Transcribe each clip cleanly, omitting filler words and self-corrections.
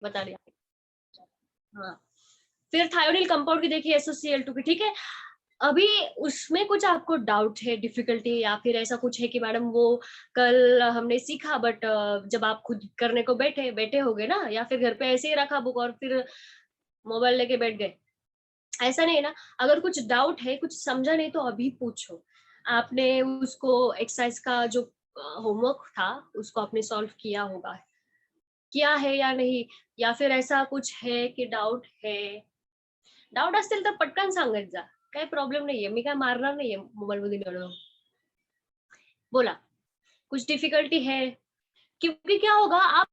बता दिया। हाँ, फिर थायोनिल कंपाउंड की देखिए SOCl2 की, ठीक है। अभी उसमें कुछ आपको डाउट है, डिफिकल्टी, या फिर ऐसा कुछ है कि मैडम वो कल हमने सीखा बट जब आप खुद करने को बैठे बैठे होगे ना, या फिर घर पे ऐसे ही रखा बुक और फिर मोबाइल लेके बैठ गए, ऐसा नहीं है ना। अगर कुछ डाउट है, कुछ समझा नहीं, तो अभी पूछो। आपने उसको एक्सरसाइज का जो होमवर्क था उसको आपने सॉल्व किया होगा, किया है या नहीं, या फिर ऐसा कुछ है की डाऊट है. डाऊट असतील तर पटकन सांगत जा, काही प्रॉब्लेम नाहीये, मी काय मारणार नाहीये मोबाईल मध्ये निळून. बोला, कुछ डिफिकल्टी है, क्योंकि क्या होगा, आप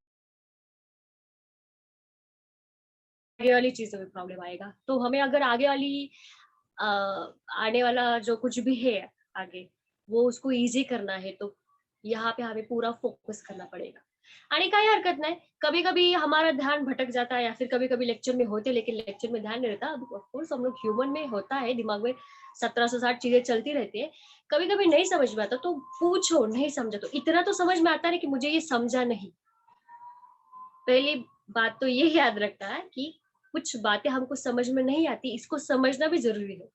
आगे वाली चीजों में प्रॉब्लम आएगा, तो हमें अगर आगे वाली आने वाला जो कुछ भी है आगे, वो उसको इजी करना है, तो यहाँ पे हमें पूरा फोकस करना पड़ेगा. आणि काही हरकत नाही, कभी कभी हमारा ध्यान भटक जाता है, या फिर कभी कभी लेक्चर में होते लेकिन लेक्चर में ध्यान नहीं रहता. ऑफकोर्स हम लोग ह्यूमन में होता है, दिमाग में 1760 चीजें चलती रहती है. कभी कभी नहीं समझ में आता तो पूछो, नहीं समझा तो इतना तो समझ में आता है कि मुझे ये समझा नहीं. पहली बात तो ये याद रखना है कि कुछ बातें हमको समझ में नहीं आती, इसको समझना भी जरूरी है.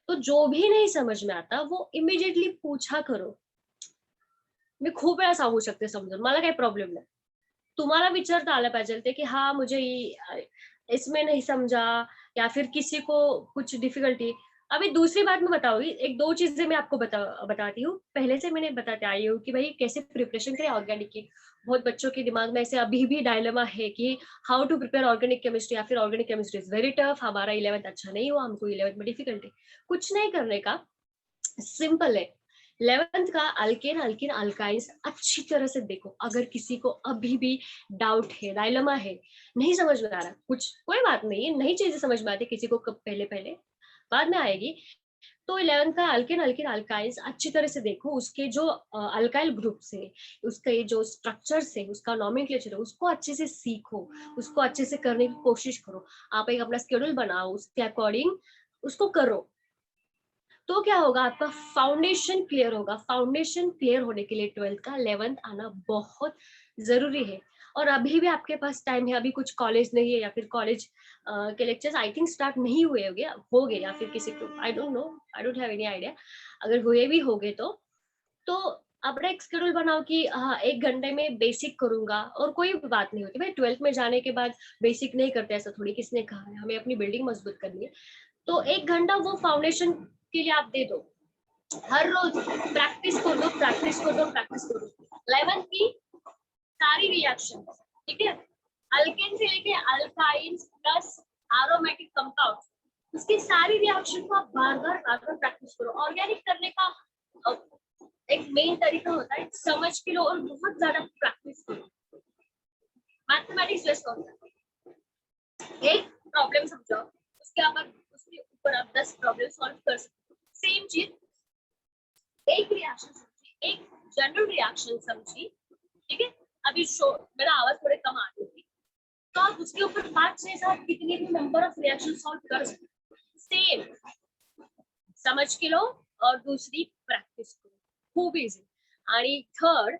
तो जो भी नहीं समझ में आता वो इमिजिएटली पूछा करो. मी खूप वेळा सांगू शकते समजून, मला काही प्रॉब्लेम नाही. तुम्हाला विचारता आलं पाहिजे ते की हाँ मुझे इसमें नहीं समझा, या फिर किसी को कुछ डिफिकल्टी. अभी दूसरी बात मैं बताऊंगी, एक दो चीजें मैं आपको बताती हूँ. पहले से मैंने बताते आई हूँ कि भाई कैसे प्रिपरेशन करें ऑर्गेनिक की. बहुत बच्चों के दिमाग में ऐसे अभी भी डायलेमा है कि how to prepare organic chemistry, या फिर organic chemistry is very tough, हमारा 11th अच्छा नहीं हुआ, हमको 11th में डिफिकल्टी. कुछ नहीं करने का, सिंपल है. 11th का अल्केन अल्किन अल्काइंस अच्छी तरह से देखो. अगर किसी को अभी भी डाउट है, डायलेमा है, नहीं समझ में आ रहा कुछ, कोई बात नहीं है, नई चीजें समझ में आती किसी को कब, पहले पहले, बाद में आएगी. तो 11th का अल्केन अल्किन अल्काइंस अच्छी तरह से देखो. उसके जो अल्काइल ग्रुप से, उसके जो स्ट्रक्चर से, उसका नॉमेनक्लेचर है, उसको अच्छे से सीखो, उसको अच्छे से करने की कोशिश करो. आप एक अपना शेड्यूल बनाओ, उसके अकॉर्डिंग उसको करो. तो क्या होगा, आपका फाउंडेशन क्लियर होगा. फाउंडेशन क्लियर होने के लिए 12th का 11th आना बहुत जरूरी है. और अभी भी आपके पास टाइम है, अभी कुछ कॉलेज नहीं है, या फिर कॉलेज के लेक्चर्स आई थिंक स्टार्ट नहीं हुए होंगे, या फिर किसी को, I don't know, I don't have any idea. अगर हुए भी होंगे तो अपना एक शेड्यूल बनाओ कि हाँ 1 घंटे में बेसिक करूंगा, और कोई बात नहीं होती भाई. 12th में जाने के बाद बेसिक नहीं करते, ऐसा थोड़ी, किसने कहा है, हमें अपनी बिल्डिंग मजबूत करनी है. तो 1 घंटा वो फाउंडेशन के लिए आप दे दो. हर रोज प्रैक्टिस कर दो, प्रैक्टिस कर दो, प्रैक्टिस कर दो. 11th की सारी रिएक्शन, ठीक है, अल्केन से लेके अल्काइंस प्लस एरोमेटिक कंपाउंड, उसकी सारी रिएक्शन को आप बार बार प्रैक्टिस करो. ऑर्गेनिक करने का एक मेन तरीका होता है समझ के लो और बहुत ज्यादा प्रैक्टिस करो. मैथमेटिक्स जैसा होता है, एक प्रॉब्लम समझो, उसके ऊपर आप 10 प्रॉब्लम सॉल्व कर सकते हो. सेम चीज, एक रिएक्शन समझी, एक जनरल रिएक्शन समझी, ठीक है. अभी शो मेरा आवाज थोड़े कम आ रही थी, तो आप उसके ऊपर 5 6 7 कितने भी नंबर ऑफ रिएक्शन सॉल्व कर सकते हो. सेम समझ के लो और दूसरी प्रैक्टिस करो, खूब इजी. आणि थर्ड,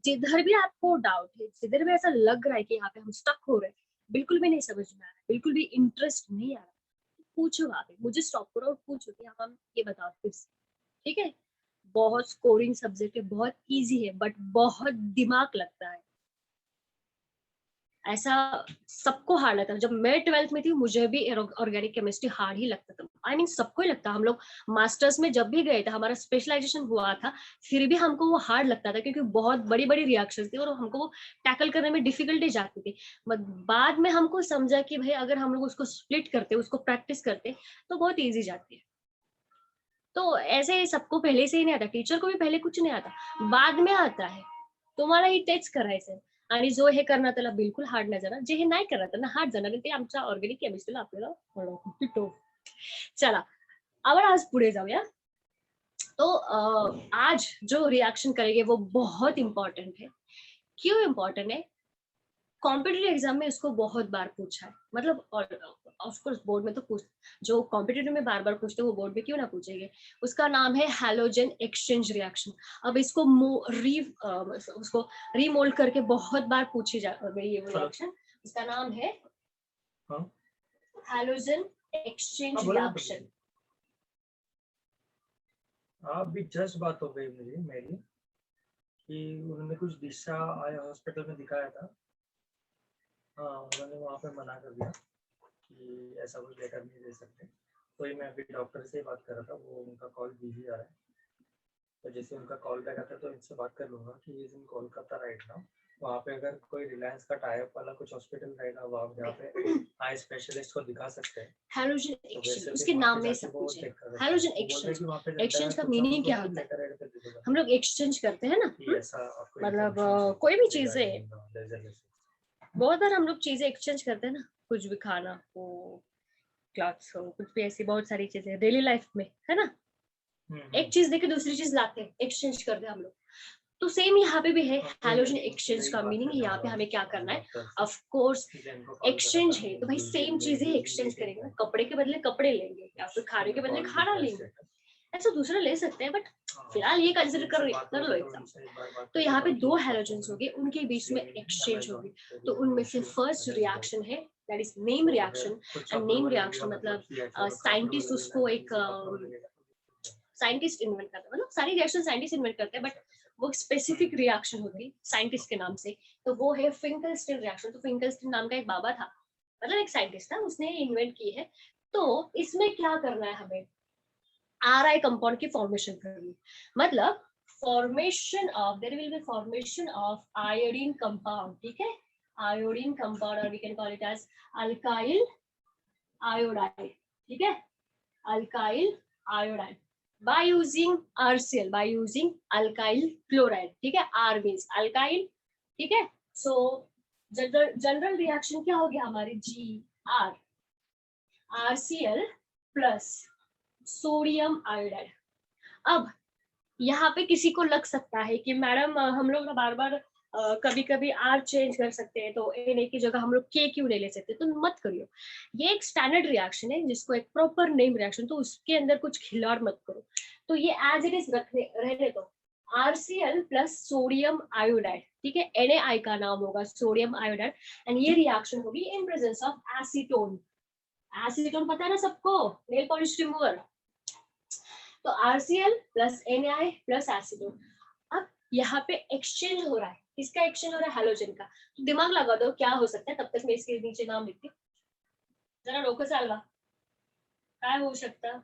जिधर भी आपको डाउट है, जिधर भी ऐसा लग रहा है कि यहाँ पे हम स्टक हो रहे हैं, बिल्कुल भी नहीं समझ में आ रहा है, बिल्कुल भी इंटरेस्ट नहीं आ रहा, पूछो वहां पे, मुझे स्टॉप करो और पूछो कि हम ये बताओ फिर से, ठीक है. बहुत स्कोरिंग सब्जेक्ट है, बहुत इजी है, बट बहुत दिमाग लगता है. ऐसा सबको हार्ड लगता है. जब मैं 12th में थी मुझे भी ऑर्गेनिक केमिस्ट्री हार्ड ही लगता था. आई मीन सबको ही लगता. हम लोग मास्टर्स में जब भी गए थे, हमारा स्पेशलाइजेशन हुआ था, फिर भी हमको वो हार्ड लगता था, क्योंकि बहुत बड़ी बड़ी रिएक्शन थी और हमको वो टैकल करने में डिफिकल्टी जाती थी. बाद में हमको समझा कि भाई अगर हम लोग उसको स्प्लिट करते, उसको प्रैक्टिस करते, तो बहुत ईजी जाती है. तो ऐसे सबको पहले से ही नहीं आता, टीचर को भी पहले कुछ नाही आता, बाद में आता है. तुम्हालाही तेच करायचंय. आणि जो हे करणार त्याला बिलकुल हार्ड नाही जाणार, जे हे नाही करणार त्यांना हार्ड जाणार, आणि ते आमच्या ऑर्गेनिक केमिस्ट्रीला आपल्याला बनवतो. चला, आपण आज पुढे जाऊया. तो आज जो रिएक्शन करेंगे वो बहुत इंपॉर्टेंट है. क्यों इंपॉर्टेंट है? कॉम्पिटिटिव एग्जाम में इसको बहुत बार पूछा है, मतलब ऑफकोर्स बोर्ड में तो पूछ, जो कॉम्पिटिटिव में बार बार पूछते हैं वो बोर्ड में क्यों ना पूछेंगे. उसका नाम है हैलोजन एक्सचेंज रिएक्शन. अब इसको उसको रीमोल्ड करके बहुत बार पूछी जा गई है वो रिएक्शन. इसका नाम है हाँ हैलोजन एक्सचेंज रिएक्शन। अभी जस्ट बात हो गई मेरी कि उन्होंने कुछ दिशा आया हॉस्पिटल में दिखाया था। हाँ उन्होंने वहाँ पे मना कर दिया कि ऐसा कुछ लेटर नहीं दे सकते। तो ये मैं अभी डॉक्टर से बात कर रहा था, वो उनका कॉल बिजी आ रहा है, तो जैसे उनका कॉल बैक आता है तो इनसे बात कर लूँगा कि is in Kolkata right now. वहाँ पे अगर कोई रिलायंस का टाइप वाला कुछ हॉस्पिटल रहेगा वहाँ जहाँ पे आई स्पेशलिस्ट को दिखा सकते हैं। हैलोजन एक्सचेंज उसके नाम में सब कुछ है। हैलोजन एक्सचेंज, एक्सचेंज का मीनिंग क्या होता है? हम लोग एक्सचेंज करते हैं ना, मतलब कोई भी चीजें, बहुत बार हम लोग चीजें एक्सचेंज करते हैं ना, कुछ भी खाना हो, क्लॉथ्स हो, कुछ भी ऐसी बहुत सारी चीजें डेली लाइफ में है ना, एक चीज देके दूसरी चीज लाते हैं, एक्सचेंज करते हैं हम लोग। तो सेम यहाँ पे भी है हैलोजन एक्सचेंज का मीनिंग है यहाँ पे हमें क्या करना है, ऑफ कोर्स एक्सचेंज है तो भाई सेम चीजें एक्सचेंज करेंगे ना, कपड़े के बदले कपड़े लेंगे या फिर खाने के बदले खाना लेंगे, ऐसा दूसरा ले सकते हैं, बट फिलहाल ये कंसिडर कर लो एग्जाम। तो यहाँ पे दो हैलोजेंस हो गए, उनके बीच में एक्सचेंज होगी, तो उनमें से फर्स्ट रिएक्शन है that is name reaction. And name reaction मतलब साइंटिस्ट उसको एक साइंटिस्ट इन्वेंट करता है, मतलब सारी रिएक्शन साइंटिस्ट इन्वेंट करते हैं, बट वो स्पेसिफिक रिएक्शन होती है साइंटिस्ट के नाम से, तो वो है फिंकलस्टीन रिएक्शन। तो फिंकलस्टीन नाम का एक बाबा था, मतलब एक साइंटिस्ट था, उसने इन्वेंट की है। तो इसमें क्या करना है हमें, आरआई कंपाउंड की फॉर्मेशन करनी, मतलब formation of, there will be formation of iodine compound, ठीक है, आयोडीन कंपाउंड, और we can call it as alkyl iodide, ठीक है, alkyl iodide by using RCl, by using alkyl chloride, ठीक है, R means alkyl, ठीक है। so जनरल रिएक्शन क्या हो गया हमारे, GR, RCl plus sodium iodide. अब यहाँ पे किसी को लग सकता है कि मैडम हम लोग ना बार बार कभी कभी आर चेंज कर सकते हैं, तो एन की जगह हम लोग के क्यों ले सकते हैं, तो मत करियो, ये एक स्टैंडर्ड रिएक्शन है जिसको एक प्रॉपर नेम रिएक्शन, तो उसके अंदर कुछ खिलाड़ मत करो, तो ये एज इट इज रहने दो, आरसीएल प्लस सोडियम आयोडाइड, ठीक है, NaI का नाम होगा सोडियम आयोडाइड, एंड ये रिएक्शन होगी in presence of acetone. Acetone पता है ना सबको, नेल पॉलिश रिमूवर, तो RCl plus NaI plus acetone. अब यहाँ पे एक्सचेंज हो रहा है, किसका एक्सचेंज हो रहा है, हैलोजन का, तो दिमाग लगा दो क्या हो सकता है, तब तक मैं इसके नीचे नाम लिखती हूँ, जरा डोकं चालवा, काय हो सकता,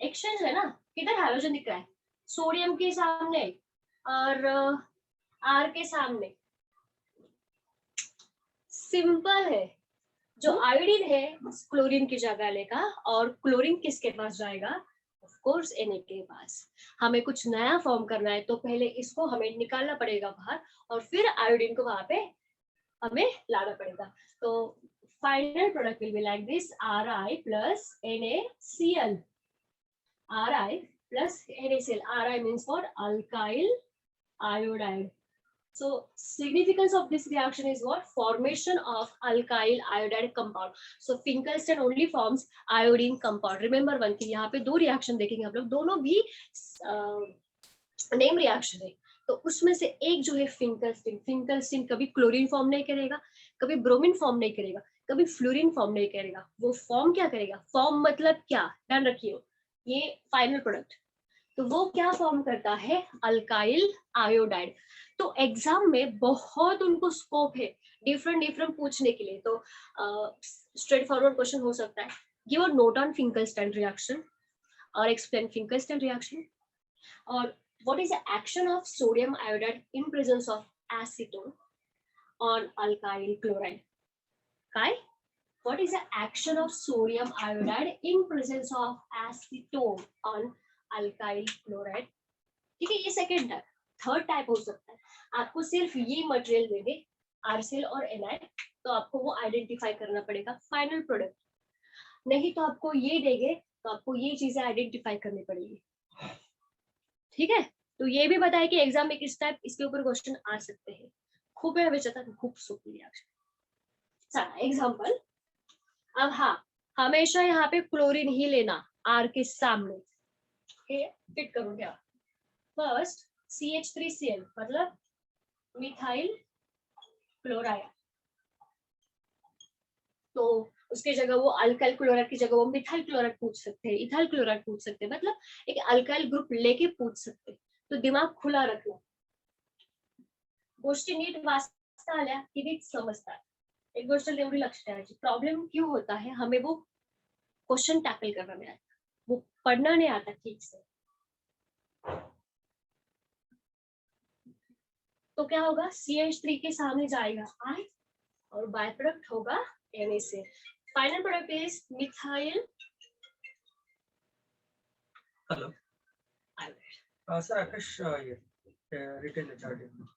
एक्सचेंज है ना, किधर हैलोजन दिख रहा है, सोडियम के सामने और R के सामने, सिंपल है, जो आयोडीन है क्लोरीन की जगह लेगा, और क्लोरीन किसके पास जाएगा, ऑफ कोर्स Na के पास। हमें कुछ नया फॉर्म करना है तो पहले इसको हमें निकालना पड़ेगा बाहर, और फिर आयोडीन को वहां पे हमें लाना पड़ेगा। तो final product will be like this, Ri plus NaCl, Ri plus NaCl, Ri means what, alkyl iodide. So significance of this reaction is what, formation of alkyl iodide compound. So Finkelstein only forms iodine compound. Remember one thing, यहाँ पे दो reaction देखेंगे हम लोग, दोनों भी name reaction है, तो उसमें से एक जो है फिंकलस्टीन, फिंकलस्टीन कभी क्लोरीन फॉर्म नहीं करेगा, कभी ब्रोमीन फॉर्म नहीं करेगा, कभी फ्लोरीन फॉर्म नहीं करेगा, वो फॉर्म क्या करेगा, फॉर्म मतलब क्या, ध्यान रखिए, ये फाइनल प्रोडक्ट, तो वो क्या फॉर्म करता है, अल्काइल आयोडाइड। तो एग्जाम में बहुत उनको स्कोप है डिफरेंट पूछने के लिए, तो स्ट्रेट फॉरवर्ड क्वेश्चन हो सकता है, give a note on Finkelstein reaction और एक्सप्लेन फिंकलस्टीन रिएक्शन, और what is the action of sodium iodide in presence of acetone on alkyl chloride? Kai, what is the action of sodium iodide in presence of acetone on alkyl chloride? ठीक है, ये second type. Third type हो सकता है, आपको सिर्फ ये material देंगे RCl और Na, तो आपको वो आइडेंटिफाई करना पड़ेगा फाइनल प्रोडक्ट, नहीं तो आपको ये देंगे तो आपको ये चीजें आइडेंटिफाई करनी पड़ेगी, ठीक है। तो ये भी बताया कि एग्जाम में किस टाइप इसके ऊपर क्वेश्चन आ सकते हैं, खूप विचारतात, खूप सोपी रिएक्शन। चला एग्जांपल, अब हाँ, हमेशा यहाँ पे क्लोरीन ही लेना R के सामने, फिट करूँ क्या, फर्स्ट CH3Cl मतलब मिथाइल क्लोराइड, तो उसके जगह वो अल्काइल क्लोराइड की जगह वो मिथाइल क्लोराइड पूछ सकते हैं, इथाइल क्लोराइड पूछ सकते हैं, मतलब एक अल्काइल ग्रुप लेके पूछ सकते हैं. तो दिमाग खुला रखना. गोष्टी नीट वाचता आल्या की नीट समजतात. एक गोष्ट एवढी लक्षात ठेवायची, प्रॉब्लेम क्यों होता है, हमें वो क्वेश्चन टैकल करना नहीं आता, वो पढ़ना नहीं आता ठीक से. तो क्या होगा, CH3 के सामने जाएगा I और बाय प्रोडक्ट होगा Na से. Final product is methyl. Hello sir, Akash ये रिटेल एचआर.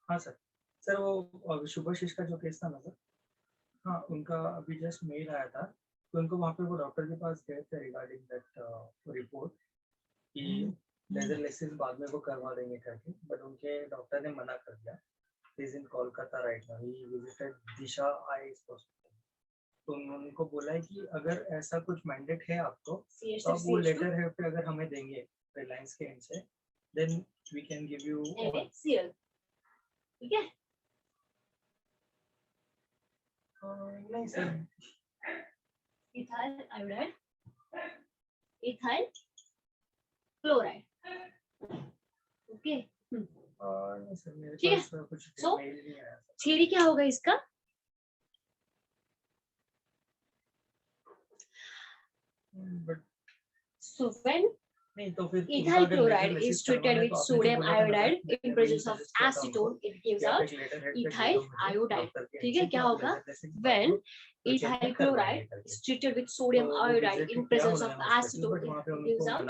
हाँ सर. सर वो शुभाशीष का जो केस था ना सर, हाँ उनका अभी जस्ट मेल आया था, तो उनको वहाँ पे वो डॉक्टर के पास गए थे रिगार्डिंग दैट रिपोर्ट कि लेजर लेसिस बाद में वो करवा देंगे करके, बट उनके डॉक्टर ने मना कर दिया. Is in Kolkata right now, he visited Disha eye hospital. तो उनको बोला है कि अगर ऐसा कुछ मैंडेट है आपको, तो आप वो लेटर है पे अगर हमें देंगे रिलायंस के एंड से, then we can give you NaCl. ठीक है. नहीं sir, ethyl iodide, ethyl chloride. Okay. नहीं सर मेरे ठीक है. पास कुछ So, मेल नहीं आया सर. थ्योरी क्या होगा इसका, बट so when नहीं तो फिर ethyl chloride is treated with sodium iodide in presence of acetone, it gives out ethyl iodide. ठीक है, क्या होगा, when ethyl chloride is treated with sodium iodide in presence of acetone, it gives out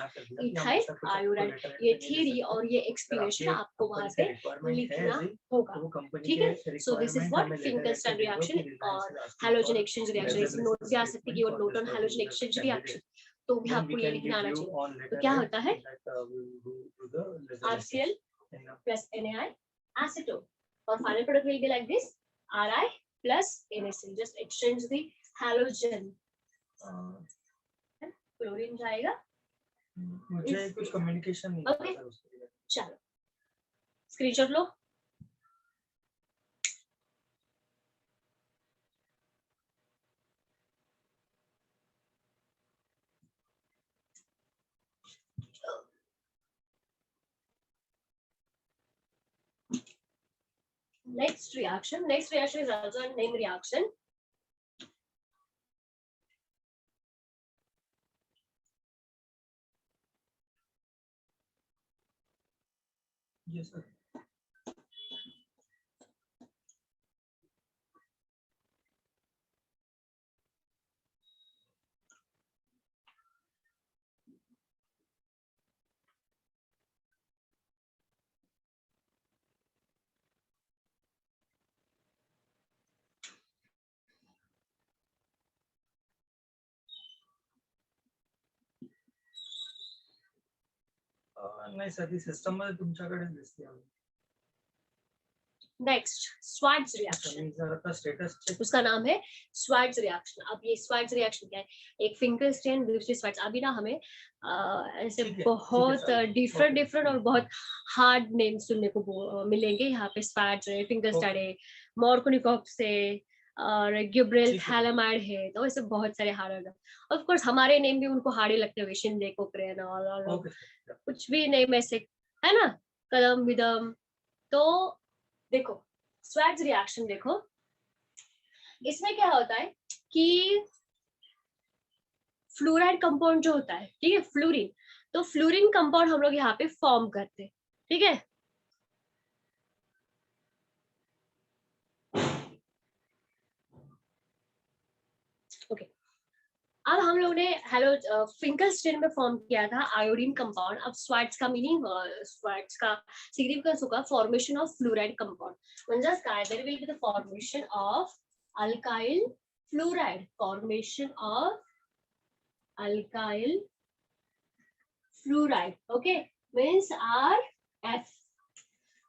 ethyl iodide. ये theory और ये explanation आपको वहां पे लिखना होगा. ठीक है. So this is what Finkelstein reaction और halogen exchange reaction. इसमें नोट भी आ सकती है कि वो note on halogen exchange reaction, तो भी आपको ये लिखना आना चाहिए. तो क्या होता है, RCl plus NaI acetone, और final product will be like this, Ri plus NaCl. just exchange the halogen. Chlorine जाएगा. मुझे कुछ कम्युनिकेशन नहीं Okay. चलो screenshot low. Next reaction is also a name reaction. Yes sir. नाही sir, ती system मध्ये तुमच्याकडे दिसते. नेक्स्ट स्वार्ट्ज रिएक्शन, स्टेटस उसका नाम है स्वार्ट्ज रिएक्शन. अब ये स्वार्ट्ज रिएक्शन क्या है, एक फिंकलस्टीन दूसरी स्वार्ट्ज. अभी ना हमें ऐसे बहुत डिफरेंट और बहुत हार्ड नेम सुनने को मिलेंगे यहाँ पे. स्वार्ट्ज है, फिंकलस्टीन है, मॉर्कोनिकॉफ से और गिब्रेल थैलामाइड है, तो ऐसे बहुत सारे हार्ड है. ऑफ कोर्स हमारे नेम भी उनको हार्ड ही लगते हैं, शिंदे कोकरेन और कुछ भी नेम ऐसे है ना, कदम विदम. तो देखो स्वार्ट्ज रिएक्शन, देखो इसमें क्या होता है कि फ्लोराइड कंपाउंड जो होता है, ठीक है, फ्लोरीन, तो फ्लोरीन कंपाउंड हम लोग यहाँ पे फॉर्म करते हैं. ठीक है. ओके. अब हम लोग ने हेलो फिंकलस्टीन में फॉर्म किया था आयोडीन कंपाउंड. अब स्वार्ट्ज का मीनिंग, स्वार्ट्ज का सिग्निफिकेंस होगा फॉर्मेशन ऑफ फ्लोराइड कंपाउंड. म्हणजे काय, there will be the formation of alkyl fluoride, formation of alkyl fluoride. Okay, means RF.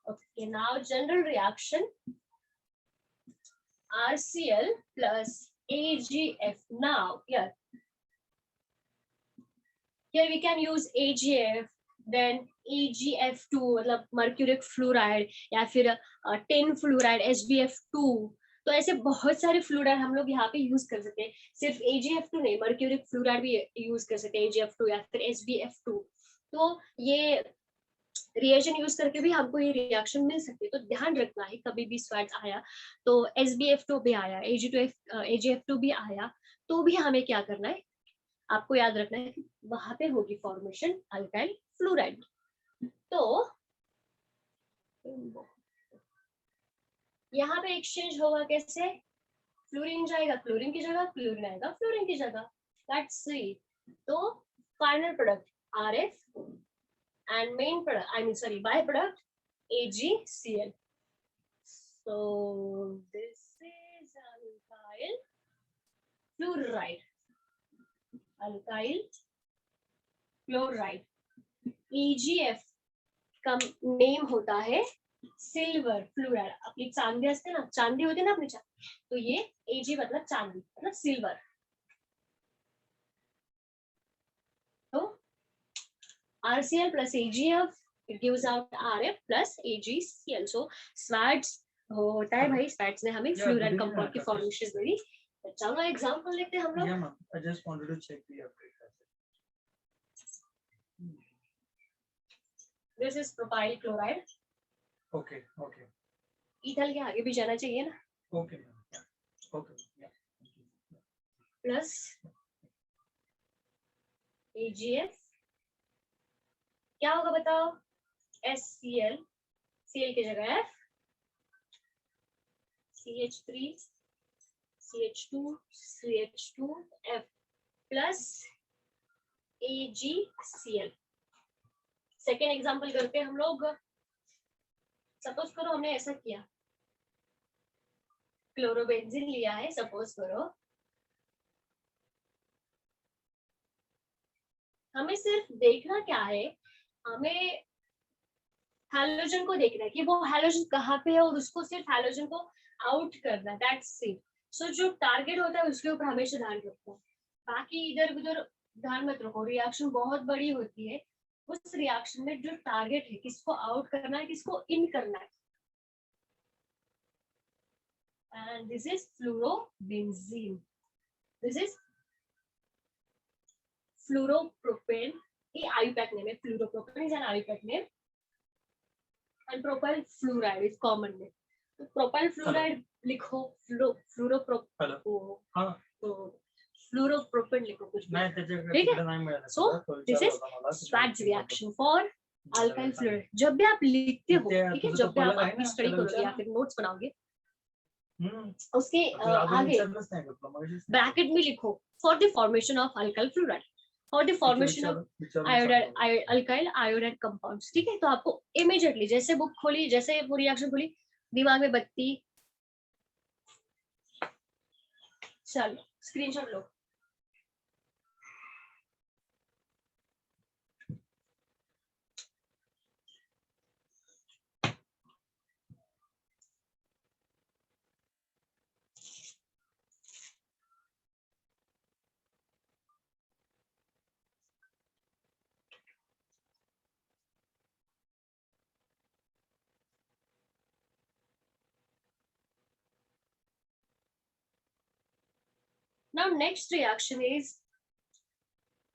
Okay, now general reaction, RCl plus AgF. Now here we can use AgF, then AgF2 मतलब mercuric fluoride, या फिर tin fluoride SbF2। तो ऐसे बहुत सारे fluoride हम लोग यहाँ पे यूज कर सकते हैं। सिर्फ AgF2 नहीं, मर्क्यूरिक फ्लोराइड भी यूज कर सकते हैं, AgF2 या फिर SbF2। तो ये रिएक्शन यूज करके भी हमको ये रिएक्शन मिल सकती है। तो ध्यान रखना है, कभी भी स्वेट आया तो SbF2 भी आया, AgF2 भी आया, तो भी हमें क्या करना है, आपको याद रखना है कि वहां पे होगी फॉर्मेशन अल्काइल फ्लोराइड। तो यहाँ पे एक्सचेंज होगा कैसे, फ्लोरीन जाएगा क्लोरीन की जगह, क्लोरीन आएगा फ्लोरीन की जगह, दैट्स सी। तो final product RF and main product, I mean sorry, byproduct AgCl. So this is alkyl fluoride, alkyl fluoride। EgF का नेम होता है सिल्वर फ्लोराइड। अपनी चांदी असते ना, चांदी होती ना अपनी चांदी, तो ये Ag मतलब चांदी मतलब सिल्वर। तो RCl plus AgF, it gives out RF plus AgCl. So SWADS होता है भाई, SWADS ने हमें फ्लोराइड कंपाउंड की फॉर्मेशन दी। चलो एग्जांपल लेते हैं हम लोग। Yeah, ma'am. I just wanted to check the update. This is propyl chloride. Okay, okay. इथल के आगे भी जाना चाहिए ना। Okay, ma'am. Yeah. Okay. Yeah. Plus AgF क्या होगा बताओ, SCl, Cl की जगह F, CH3, CH2, CH2, F plus AgCl। Second example करते हैं हम लोग। सपोज करो हमने ऐसा किया, क्लोरोबेंजीन लिया है, सपोज करो हमें सिर्फ देखना क्या है, हमें हैलोजन को देखना है कि वो हैलोजन कहाँ पे है और उसको सिर्फ हैलोजन को आउट करना है, दैट्स इट। सो जो टारगेट होता है उसके ऊपर हमेशा ध्यान रखो, बाकी इधर उधर ध्यान मत रखो। रिएक्शन बहुत बड़ी होती है, उस रिएक्शन में जो टारगेट है किसको आउट करना है किसको इन करना है। And this is fluorobenzene, this is fluoropropane. ये आईयूपैक नेम है, fluoropropane is an IUPAC name and propyl fluoride is common name. तो प्रोपाइल फ्लोराइड लिखो, फ्लोरोप्रोपेन लिखो कुछ भी, ठीक है। So this is SWADS reaction for alkyl fluoride. जब भी आप लिखते हो, ठीक है, जब भी आप अपनी स्टडी करोगे या फिर नोट्स बनाओगे, उसके आगे ब्रैकेट में लिखो for the formation of alkyl fluoride, for the formation of alkyl iodide compounds, ठीक है। तो आपको इमीडिएटली जैसे बुक खोली, जैसे वो रिएक्शन खोली, दिमाग में बत्ती, चलो screenshot low. Now next reaction is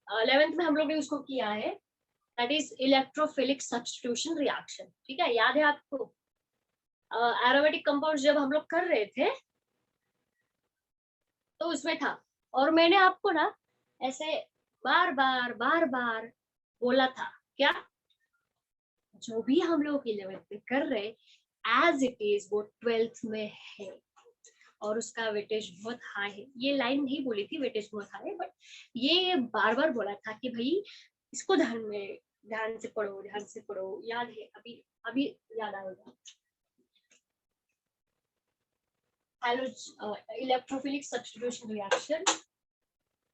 11th में हम लोग ने उसको किया है, that is electrophilic substitution reaction, ठीक है। याद है आपको एरोमेटिक कंपाउंड जब हम लोग कर रहे थे तो उसमें था, और मैंने आपको ना ऐसे बार बार बोला था क्या, जो भी हम लोग 11th में कर रहे एज इट इज वो 12th में है, और उसका वेटेज बहुत हाई है। ये लाइन नहीं बोली थी वेटेज बहुत हाई है, बट ये बार बार बोला था कि भाई इसको ध्यान से पढ़ो, याद है, अभी अभी याद आएगा। इलेक्ट्रोफिलिक सब्स्टिट्यूशन रिएक्शन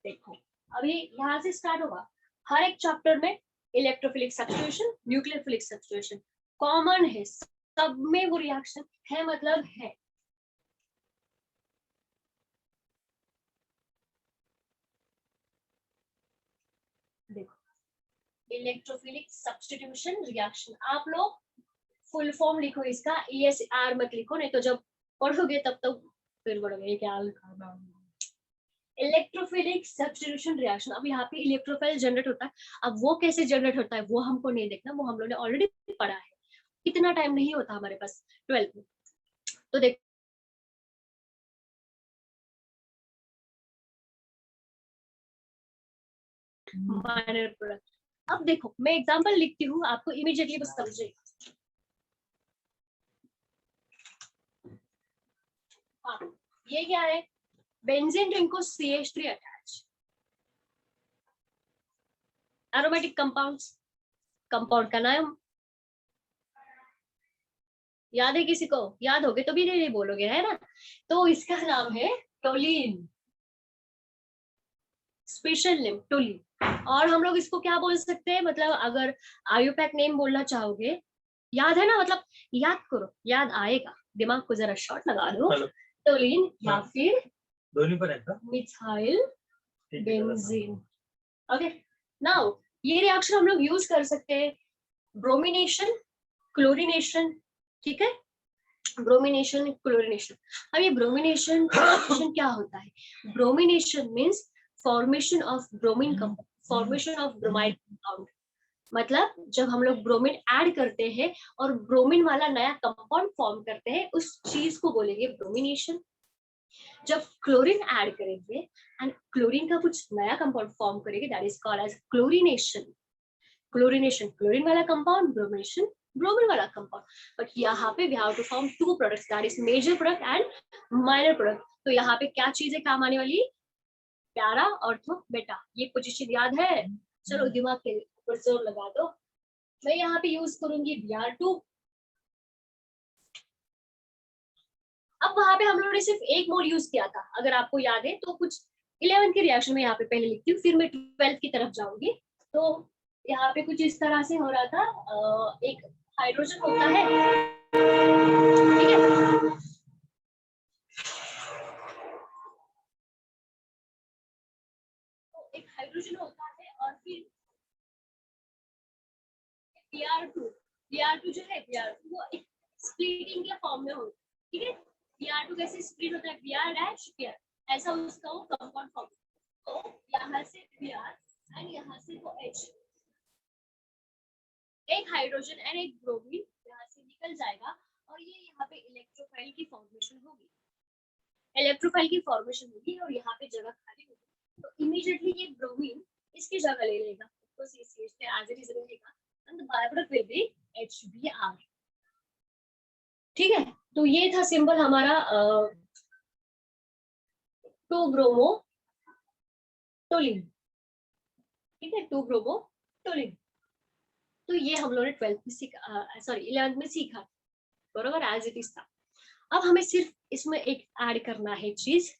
देखो, अभी यहाँ से स्टार्ट होगा। हर एक चैप्टर में electrophilic substitution, nucleophilic substitution common है, सब में वो रिएक्शन है, मतलब है। देखो इलेक्ट्रोफिलिक सब्स्टिट्यूशन रिएक्शन। आप लोग फुल फॉर्म लिखो इसका, ESR मत लिखो, नहीं तो जब पढ़ोगे तब तो फिर बोलोगे ये क्या लिखा। Electrophilic substitution reaction. अब यहाँ पे इलेक्ट्रोफाइल जनरेट होता है, अब वो कैसे जनरेट होता है वो हमको नहीं देखना, वो हम लोगों ने ऑलरेडी पढ़ा है, इतना टाइम नहीं होता हमारे पास 12th में। तो देख माइनर प्रोडक्ट। अब देखो मैं एग्जांपल लिखती हूँ, आपको इमीडिएटली बस समझे। हाँ, ये क्या है, बेंजीन रिंग को CH3 attach, aromatic compounds, compound का नाम याद है किसी को? याद होगे तो भी नहीं बोलोगे, है ना? तो इसका नाम है टोलिन, स्पेशल नेम टोलिन। और हम लोग इसको क्या बोल सकते हैं, मतलब अगर आयुपैक नेम बोलना चाहोगे, याद है ना, मतलब याद करो, याद आएगा, दिमाग को जरा शॉर्ट लगा दो। टोलिन या फिर दोनों पर है मिथाइल बेंजीन। ओके, नाउ ये रिएक्शन हम लोग यूज कर सकते हैं, ब्रोमिनेशन, क्लोरीनेशन, ठीक है, ब्रोमिनेशन क्लोरीनेशन। अब ये ब्रोमिनेशन क्या होता है? Bromination means formation of bromine compound, formation of bromide compound. मतलब जब हम लोग ब्रोमीन ऐड करते हैं और ब्रोमीन वाला नया कंपाउंड फॉर्म करते हैं, उस चीज को बोलेंगे ब्रोमिनेशन। जब क्लोरीन ऐड करेंगे एंड क्लोरीन का कुछ नया कंपाउंड फॉर्म करेंगे, that is called as chlorination. Chlorination chlorine वाला कंपाउंड, ब्रोमिनेशन ब्रोमीन वाला कंपाउंड। बट यहाँ पे we have to form two products, that is major product and minor product. तो यहाँ पे क्या चीजें काम आने वाली? प्यारा ऑर्थो बेटा, ये पोजीशन याद है? चलो दिमाग के ऊपर जोर लगा दो। मैं यहाँ पे यूज करूंगी Br2। अब वहां पे हम लोगों ने सिर्फ एक मोल यूज किया था, अगर आपको याद है तो। कुछ 11 के रिएक्शन में यहाँ पे पहले लिखती हूँ, फिर मैं 12 की तरफ जाऊंगी। तो यहाँ पे कुछ इस तरह से हो रहा था, एक हाइड्रोजन होता है, ठीक है, तो एक हाइड्रोजन होता है और फिर Br2। Br2 जो है, Br2 वो एक स्प्लिटिंग के फॉर्म में होता है, ठीक है। Br2 कैसे स्प्लिट होता है, Br डैश Br, ऐसा उसका वो कंपाउंड फॉर्म। तो यहाँ से Br एंड यहाँ से वो H, एक हाइड्रोजन एंड एक ब्रोमीन यहाँ से निकल जाएगा और ये यहाँ पे इलेक्ट्रोफाइल की फॉर्मेशन होगी, इलेक्ट्रोफाइल की फॉर्मेशन होगी और यहाँ पे जगह खाली होगी। तो इमीडिएटली ये ब्रोमीन इसकी जगह ले लेगा, तो CH एज इट इज रहेगा and the by-product will be HBr। ठीक है, तो ये था सिंबल हमारा 2 ब्रोमो टोलिन, ठीक है, 2 ब्रोमो टोलिन। तो ये हम लोगों ने 12th में सीखा, सॉरी 11th में सीखा, बरोबर, एज इट इज था। अब हमें सिर्फ इसमें एक ऐड करना है चीज,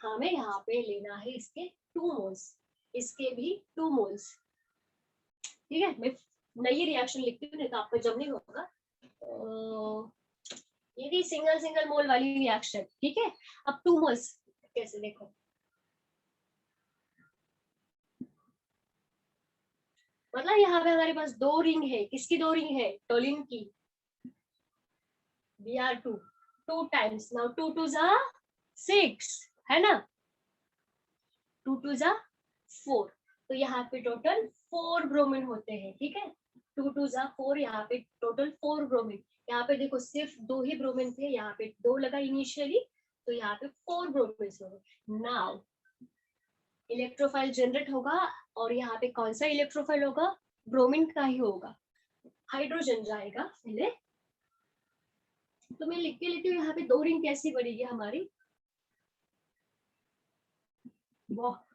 हमें यहाँ पे लेना है इसके 2 मोल्स, इसके भी 2 मोल्स, ठीक है। मैं नई रिएक्शन लिखती हूँ, नहीं तो आपको जब नहीं होगा। ये भी सिंगल सिंगल मोल वाली रिएक्शन, ठीक है। अब 2 मोल्स कैसे, देखो, मतलब यहाँ पे हमारे पास 2 रिंग है, किसकी 2 रिंग है? टोलिन की, Br2 2 टाइम्स, नाउ 2 2 जा 6, है ना, 2 2 जा 4, तो यहाँ पे टोटल 4 ब्रोमीन होते हैं, ठीक है। 2 2 जा 4, यहाँ पे टोटल 4 ब्रोमीन। यहाँ पे देखो सिर्फ 2 ही ब्रोमीन थे, यहाँ पे 2 लगा इनिशियली, तो यहाँ पे 4 ब्रोमीन हो गए। नाउ इलेक्ट्रोफाइल जनरेट होगा और यहाँ पे कौन सा इलेक्ट्रोफाइल होगा? ब्रोमीन का ही होगा, हाइड्रोजन जाएगा पहले। तो मैं लिख के लेती हूँ यहाँ पे 2 रिंग कैसी बनेगी हमारी।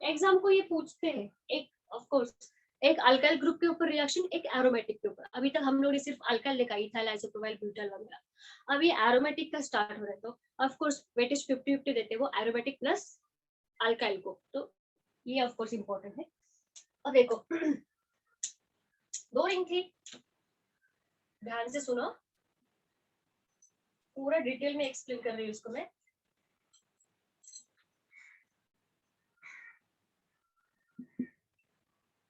एग्जाम को ये पूछते हैं, एक ऑफ कोर्स एक अल्काइल ग्रुप के ऊपर रिएक्शन, एक एरोमेटिक के ऊपर। अभी तक हम लोग ने सिर्फ अल्काइल देखा, इथाइल, आइसोप्रोपाइल, ब्यूटाइल वगैरह। अब ये एरोमेटिक का स्टार्ट हो रहा है, तो ऑफ कोर्स वेटेज 50-50 देते हैं वो एरोमेटिक प्लस अल्काइल को, तो ये ऑफ कोर्स इंपॉर्टेंट है। और देखो 2 रिंग थी, ध्यान से सुनो, पूरा डिटेल में एक्सप्लेन कर रही हूँ इसको मैं।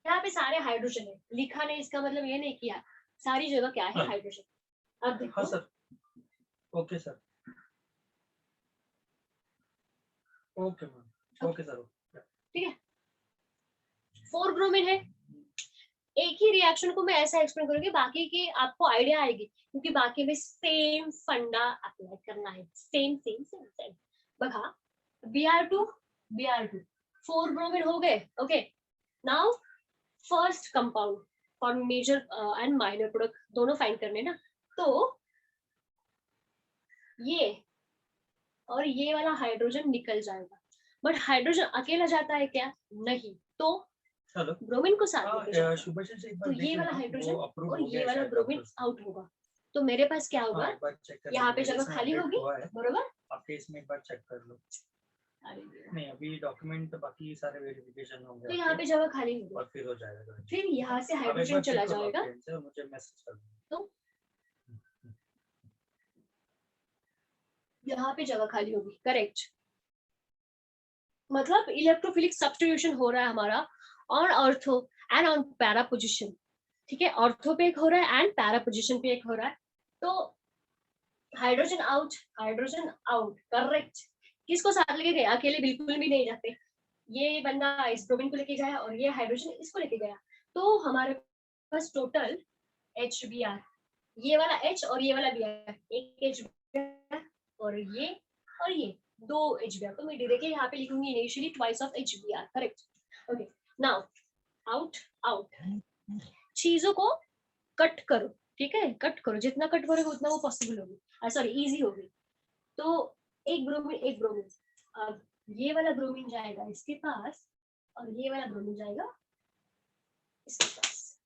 यहाँ पे सारे हाइड्रोजन है, लिखा नहीं इसका मतलब ये नहीं किया, सारी जगह क्या है हाइड्रोजन। अब देखो हाँ sir, okay sir, okay ma'am, okay sir, ठीक है। 4 ब्रोमीन है, एक ही रिएक्शन को मैं ऐसा एक्सप्लेन करूंगी, बाकी की आपको आइडिया आएगी, क्योंकि बाकी में सेम फंडा अप्लाई करना है, सेम सेम सेम सेम। बघा Br2 Br2 4 ब्रोमीन हो गए। Okay, now first compound for major and minor product दोनों फाइंड करने ना, तो ये और ये वाला हाइड्रोजन निकल जाएगा, बट हाइड्रोजन अकेला जाता है क्या? नहीं, तो चलो ब्रोमीन को साथ लेके जाता है। शुभेच्छा से एक तो बार ये देख वाला लेता हूँ, हाइड्रोजन वो अप्रूव और हो ये गया वाला शायद ब्रोमीन डॉक्टर से। आउट होगा, तो मेरे पास क्या होगा? हाँ, एक बार चेक कर यहाँ पे लीजिए, जगह इसमें खाली अपडेट होगी, हुआ है, बरोबर? आपके इसमें एक बार चेक कर लो। अरे, नहीं, अभी डॉक्यूमेंट बाकी सारे वेरिफिकेशन होंगे तो यहाँ आपके, पे जगह खाली होगी, और फिर हो जाएगा। फिर यहाँ से आप एक हाइड्रोजन बार चला चेक करो जाएगा, आपके end से, और मुझे मैसेज कर दो। तो यहाँ पे जगह खाली होगी, करेक्ट। मतलब इलेक्ट्रोफिलिक सब्स्टिट्यूशन हो रहा है हमारा on ortho and on para position, ठीक है, ऑर्थो पे एक हो रहा है एंड पैरा पोजिशन पे एक हो रहा है, तो हाइड्रोजन आउट, करेक्ट। किसको साथ लेके गए? अकेले बिल्कुल भी नहीं जाते, ये बंदा इस ब्रोमीन को लेके गया और ये हाइड्रोजन इसको लेके गया, तो हमारे पास टोटल HBr, ये वाला H और ये वाला Br, एक HBr और ये 2 HBr, तो मैं डायरेक्टली यहाँ पे लिखूंगी initially twice of HBr, correct. Okay, now out out, चीजों को कट करो, ठीक है, कट करो, जितना कट करोगे उतना वो पॉसिबल होगी, सॉरी इजी होगी। तो एक ब्रोमीन, अब ये वाला ब्रोमीन जाएगा इसके पास और ये वाला ब्रोमीन जाएगा इसके पास।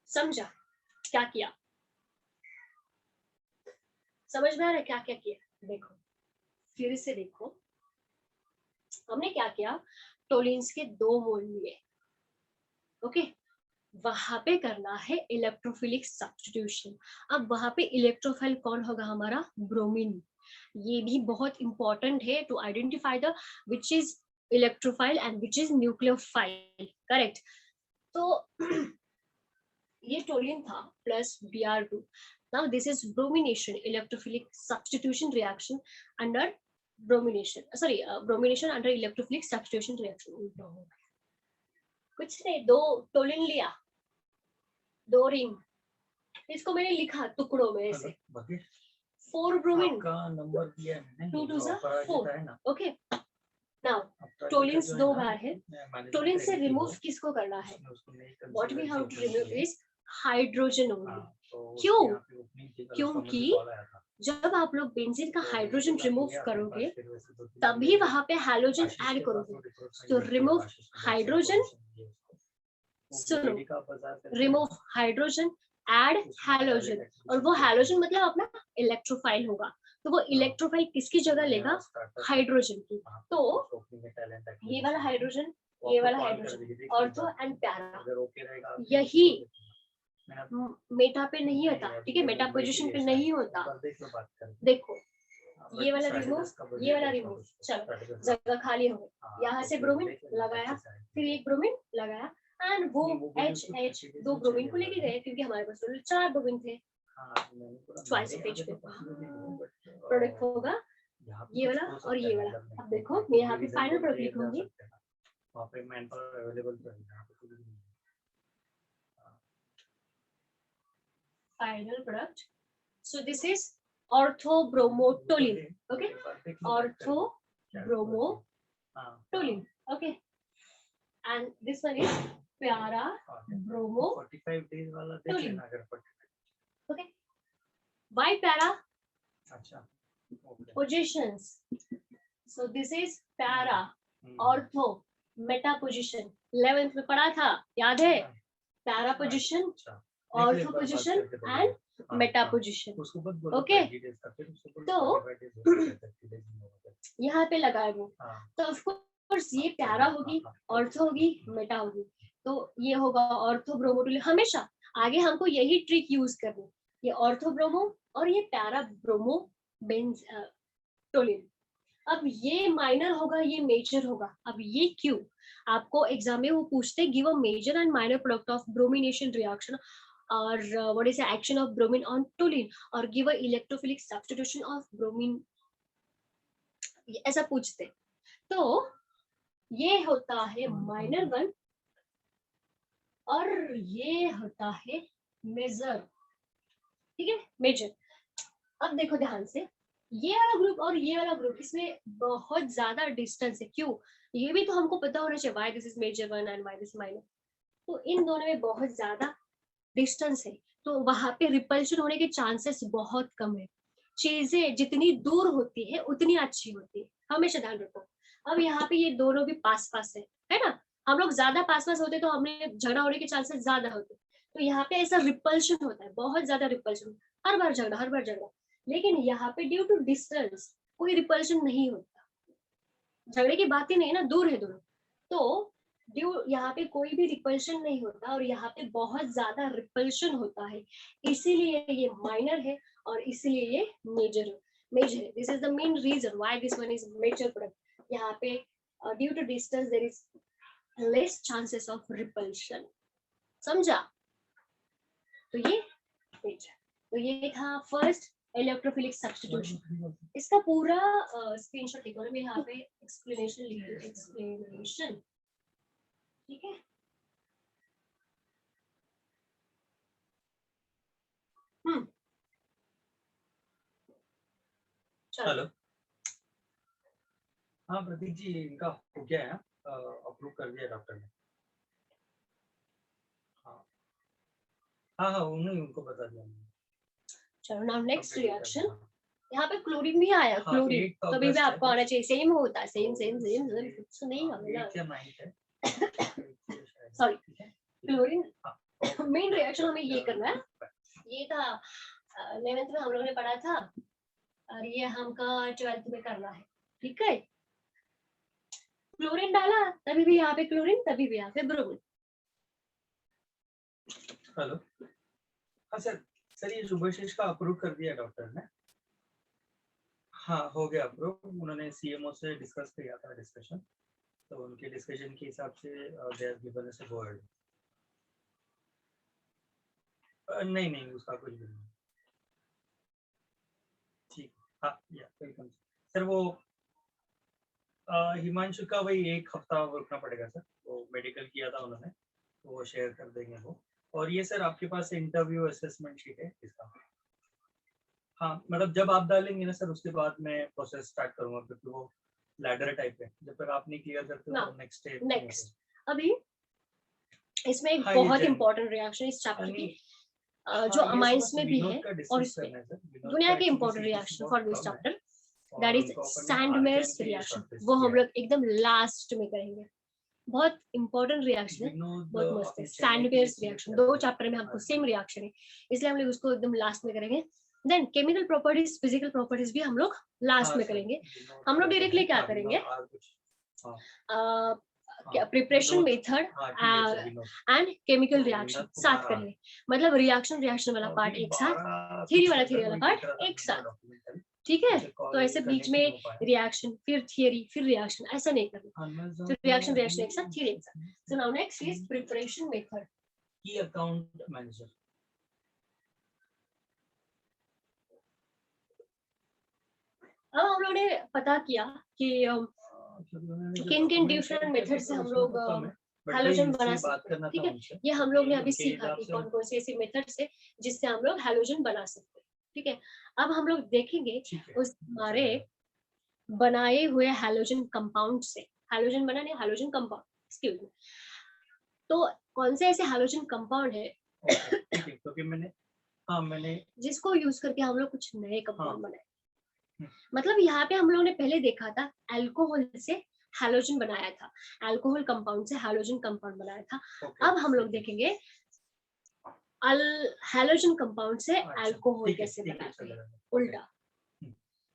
समझा क्या किया? समझ में आ रहा है क्या क्या किया? देखो, फिर से देखो, हमने क्या किया, टोलिन्स के 2 मोल लिए, ओके, वहां पे करना है इलेक्ट्रोफिलिक सब्स्टिट्यूशन। अब वहां पे इलेक्ट्रोफाइल कौन होगा? हमारा ब्रोमीन। ये भी बहुत इंपॉर्टेंट है to identify the which is electrophile and which is nucleophile, correct. तो ये टोलिन था plus Br2, now this is bromination, electrophilic substitution reaction under bromination under electrophilic substitution reaction। कुछ नहीं, 2 टोलिन लिया, 2 रिंग, इसको मैंने लिखा टुकड़ों में ऐसे, 4 ब्रोमीन का नंबर दिया है मैंने, 2 2 4, है ना, ओके। नाउ टोलिन्स 2 बार है, टोलिन से रिमूव किसको करना है? What we have to remove is hydrogen only. क्यों? क्योंकि जब आप लोग बेंजीन का हाइड्रोजन रिमूव करोगे तभी वहां पे हैलोजन ऐड करोगे, तो रिमूव हाइड्रोजन, सुनो, रिमूव हाइड्रोजन ऐड हैलोजन, और वो हैलोजन मतलब अपना इलेक्ट्रोफाइल होगा, तो वो इलेक्ट्रोफाइल किसकी जगह लेगा? हाइड्रोजन की। तो ये वाला हाइड्रोजन, ये वाला हाइड्रोजन, ऑर्थो एंड पैरा, यही मेटा पे नहीं होता, ठीक है, मेटा पोजीशन पे नहीं होता। देखो, ये वाला रिमूव, ये वाला रिमूव, चलो जगह खाली हो गई, यहाँ से ब्रोमीन लगाया, फिर एक ब्रोमीन लगाया, एंड वो H 2 ब्रोमीन को लेके गए, क्योंकि हमारे पास टोटल 4 ब्रोमीन थे, ट्वाइस ऑफ H पे प्रोडक्ट होगा ये वाला और ये वाला। अब देखो, मैं यहाँ पे फाइनल प्रोडक्ट लिखूंगी, वहाँ पे मैन पावर अवेलेबल तो है, final product. So this is orthobromotoluene, okay, orthobromotoluene, okay, and this one is para bromo 45 days वाला देख लेना अगर 45, okay। Why para? अच्छा, positions, so this is para, ortho, meta position, 11th में पढ़ा था, याद है? para position, ortho position and Meta position, okay. तो यहाँ पे लगाए वो, तो ऑफ कोर्स ये पैरा होगी, ऑर्थो होगी, मेटा होगी, तो ये होगा ऑर्थो ब्रोमोटोलिन। हमेशा आगे हमको यही ट्रिक यूज करनी, ये ऑर्थो ब्रोमो और ये पैरा ब्रोमो बेंजोलिन। अब ये माइनर होगा, ये मेजर होगा। अब ये क्यों? आपको एग्जाम में वो पूछते हैं, give a major and minor product of bromination reaction और what is the action of bromine on toluene और give a electrophilic substitution of bromine, ऐसा पूछते। तो ये होता है माइनर वन और ये होता है मेजर, ठीक है, मेजर। अब देखो ध्यान से, ये वाला ग्रुप और ये वाला ग्रुप, इसमें बहुत ज्यादा डिस्टेंस है। क्यों? ये भी तो हमको पता होना चाहिए why this is major one and why this minor. तो इन दोनों में बहुत ज्यादा डिस्टेंस है, तो वहां पे रिपल्शन होने के चांसेस बहुत कम है। चीजें जितनी दूर होती है उतनी अच्छी होती है, हमेशा ध्यान रखो। अब यहाँ पे ये दोनों भी पास पास है ना? हम लोग ज्यादा पास पास होते तो हमें झगड़ा होने के चांसेस ज्यादा होते। तो यहाँ पे ऐसा रिपल्शन होता है, बहुत ज्यादा रिपल्शन, हर बार झगड़ा, हर बार झगड़ा। लेकिन यहाँ पे ड्यू टू डिस्टेंस कोई रिपल्शन नहीं होता, झगड़े की बात ही नहीं है ना, दूर है दोनों। तो ड्यू यहाँ पे कोई भी रिपल्शन नहीं होता और यहाँ पे बहुत ज्यादा रिपल्शन होता है, इसीलिए ये माइनर है और इसीलिए ये मेजर है। मेजर है, this is the main reason why this one is major product. यहाँ पे due to distance there is less chances of repulsion, समझा? तो ये मेजर, तो ये था फर्स्ट इलेक्ट्रोफिलिक सब्स्टिट्यूशन। इसका पूरा स्क्रीनशॉट लिखो और मैं यहाँ पे एक्सप्लेनेशन लिख दूँ, एक्सप्लेनेशन, ठीक है। चलो हेलो, हाँ प्रतीक जी, इनका हो गया है, अप्रूव कर दिया डॉक्टर ने। हाँ हाँ हाँ, उन्होंने उनको बता दिया मैंने। चलो नाउ नेक्स्ट Complete कर रिएक्शन। दिया, हाँ। यहाँ पे क्लोरीन भी आया, हाँ, क्लोरीन 8 कभी भी अगस्त है आपको आना बस। चाहिए, सेम होता है, सेम तो सेम सेम इसलिए, कुछ नहीं हाँ, होगा 8 या 9 है। सॉरी, ठीक है, क्लोरीन हाँ, मेन रिएक्शन हमें ये करना है। ये था 11th में हम लोगों ने पढ़ा था और ये हमका 12th में करना है, ठीक है। क्लोरीन डाला, तभी भी यहाँ पे क्लोरीन, तभी भी यहाँ पे ब्रोमीन। हेलो, हाँ सर, सर ये शुभशीष का अप्रूव कर दिया डॉक्टर ने। हाँ, हो गया अप्रूव। उन्होंने सीएमओ से डिस्कस किया था, डिस्कशन, तो उनके डिस्कशन के हिसाब से they have given us a go ahead. नहीं नहीं, उसका कुछ भी नहीं। ठीक, हाँ, या वेलकम सर। वो हिमांशु का वही 1 हफ्ता रुकना पड़ेगा सर, वो मेडिकल किया था उन्होंने, तो वो शेयर कर देंगे वो। और ये सर आपके पास इंटरव्यू असेसमेंट शीट है इसका। हाँ, मतलब जब आप डालेंगे ना सर, उसके बाद मैं प्रोसेस स्टार्ट करूंगा, क्योंकि वो लैडर टाइप है, जब तक आप नहीं क्लियर करते हो तो नेक्स्ट स्टेप। नेक्स्ट अभी इसमें एक हाँ, बहुत इंपॉर्टेंट रिएक्शन इस चैप्टर की, जो अमाइंस में भी है और इसमें दुनिया के important reaction for this chapter, that is Sandmeyer's reaction. वो हम लोग एकदम लास्ट में करेंगे, बहुत इंपॉर्टेंट रिएक्शन है, बहुत मस्त है। सैंडमेयर्स रिएक्शन 2 चैप्टर में हमको सेम रिएक्शन है, इसलिए हम लोग उसको एकदम लास्ट में करेंगे। Then chemical properties, physical properties भी हम लोग लास्ट में करेंगे। हम लोग डायरेक्टली क्या करेंगे, preparation method and chemical reaction साथ करेंगे, मतलब रिएक्शन वाला पार्ट एक साथ, थ्योरी वाला पार्ट एक साथ, ठीक है। तो ऐसे बीच में रिएक्शन फिर थियरी फिर रिएक्शन, ऐसा नहीं करना, तो रिएक्शन एक साथ, थियरी एक साथ। So now next is preparation method. की अकाउंट मैनेजर, अब हम लोगों ने पता किया कि किन किन डिफरेंट मेथड से हम लोग हैलोजन बना सकते हैं, ठीक है। ये हम लोग ने अभी सीखा कि कौन कौन से ऐसे मेथड से जिससे हम लोग हैलोजन बना सकते हैं, ठीक है। अब हम लोग देखेंगे उस हमारे बनाए हुए हैलोजन कंपाउंड से, हैलोजन बना नहीं, हैलोजन कंपाउंड, एक्सक्यूज मी। तो कौन से ऐसे हैलोजन कंपाउंड है क्योंकि मैंने जिसको यूज करके हम लोग कुछ नए कंपाउंड बनाए। मतलब यहाँ पे हम लोगों ने पहले देखा था अल्कोहल से हैलोजन बनाया था, अल्कोहल कंपाउंड से हैलोजन कंपाउंड बनाया था। अब हम लोग देखेंगे हैलोजन कंपाउंड से अल्कोहल कैसे बनाते हैं, उल्टा।